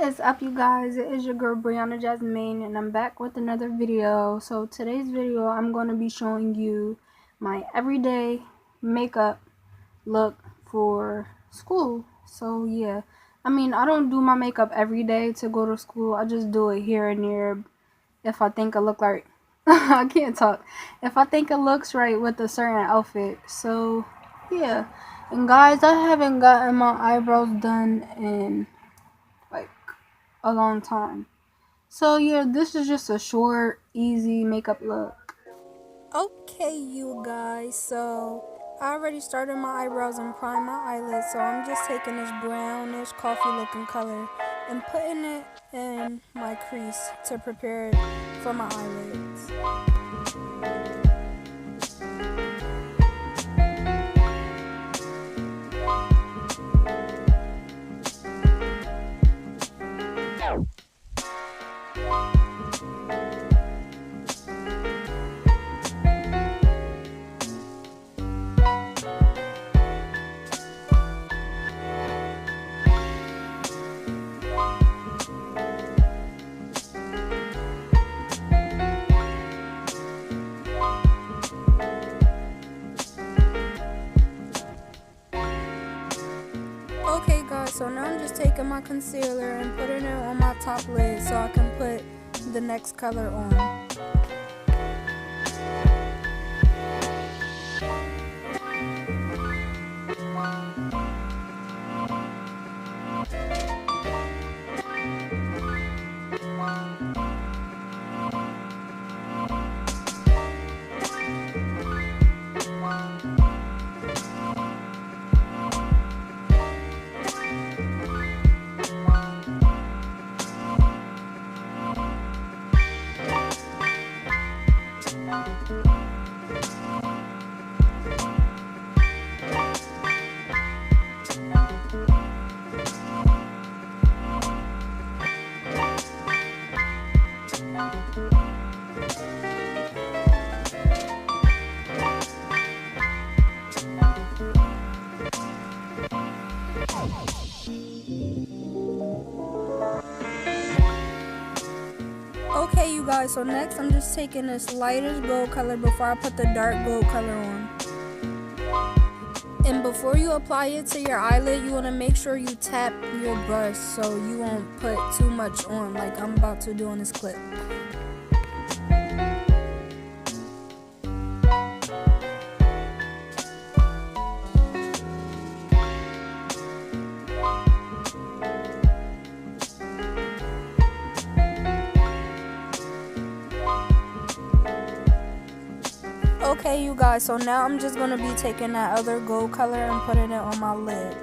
What is up, you guys? It is your girl Bre'yana Jasmain, and I'm back with another video. So today's video, I'm going to be showing you my everyday makeup look for school. So yeah, I don't do my makeup every day to go to school. I just do it here and there if I think it look like I can't talk. If I think it looks right with a certain outfit. So yeah, and guys, I haven't gotten my eyebrows done in like a long time. So yeah, this is just a short, easy makeup look. Okay, you guys, so I already started my eyebrows and primed my eyelids, so I'm just taking this brownish coffee looking color and putting it in my crease to prepare it for my eyelids. Okay guys, so now I'm just taking my concealer and putting it on my top lid so I can put the next color on. Okay you guys, so next I'm just taking this lightish gold color before I put the dark gold color on. And before you apply it to your eyelid, you want to make sure you tap your brush so you won't put too much on like I'm about to do on this clip. Okay you guys, so now I'm just going to be taking that other gold color and putting it on my lid.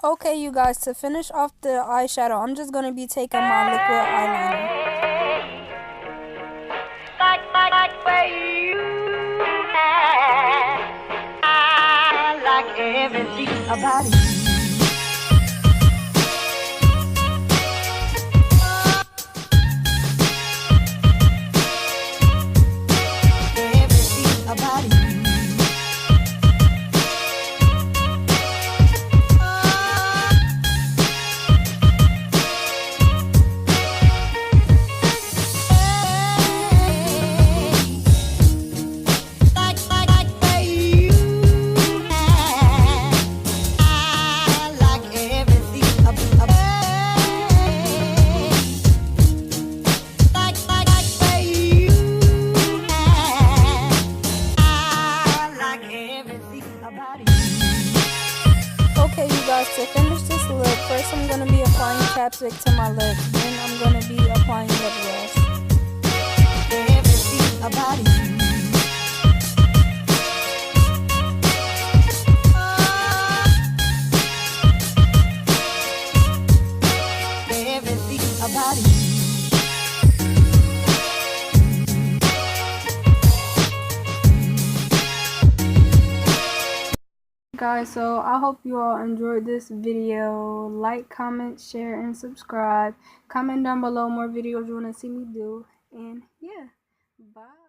Okay you guys, to finish off the eyeshadow, I'm just going to be taking my liquid eyeliner. I like everything about you. Okay you guys, to finish this look, first I'm going to be applying chapstick to my lips, then I'm going to be applying lip gloss. Everything about you. Everything about you. Guys, so I hope you all enjoyed this video. Like, comment, share, and subscribe. Comment down below more videos you want to see me do. And yeah, bye.